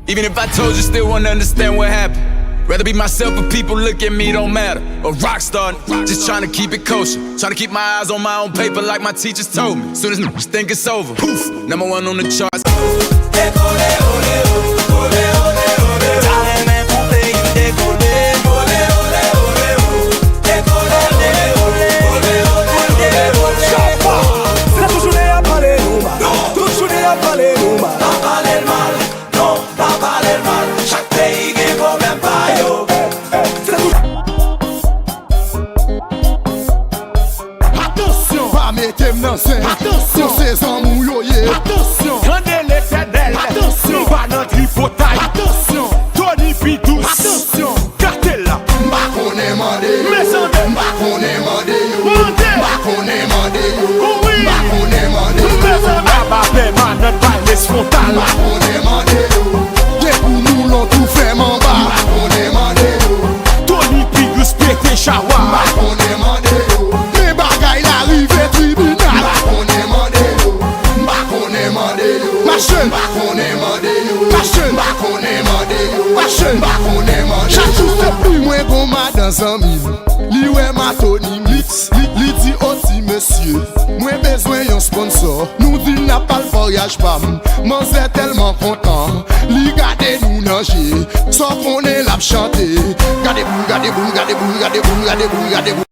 Even if I told you, still wouldn't understand what happened. Rather be myself, but people look at me, don't matter. A rock star, just trying to keep it kosher. Trying to keep my eyes on my own paper like my teachers told me. Soon as niggas think it's over, poof, #1 on the charts. Attention, ces amours yo yeah. Attention, rendez l'éternel. Attention, pas notre hypothèque. Attention, Tony Pidous. Attention, Cartella. M'bakone mande yo. Mesande. M'bakone mande yo. Mande. M'bakone mande yo. Oui. M'bakone mande yo. Mesande. Mbappé, man, baile frontal. M'bakone mande yo. Dès pour nous l'on tout fait m'en bas. M'bakone mande yo. Tony Pidous pété chawa. M'bakone mande yo. Les bagailles l'arrivée tribunal. M'bakone mande yo. M'bakone mande yo. Machin. M'bakone mande yo. Machin. M'bakone mande yo. Machin. M'bakone mande yo. Chaque jour c'est plus moins qu'on m'a dans un mille. Li ouais ma Tony Mix. Li dit aussi monsieur. Moi besoin yon sponsor. Nous dit n'a pas le voyage pam. M'en c'est tellement content. Li gade nous nager. Sauf qu'on est là chanter. Gardez-vous, gardez-vous, gardez-vous, gardez-vous, gardez-vous, gardez-vous.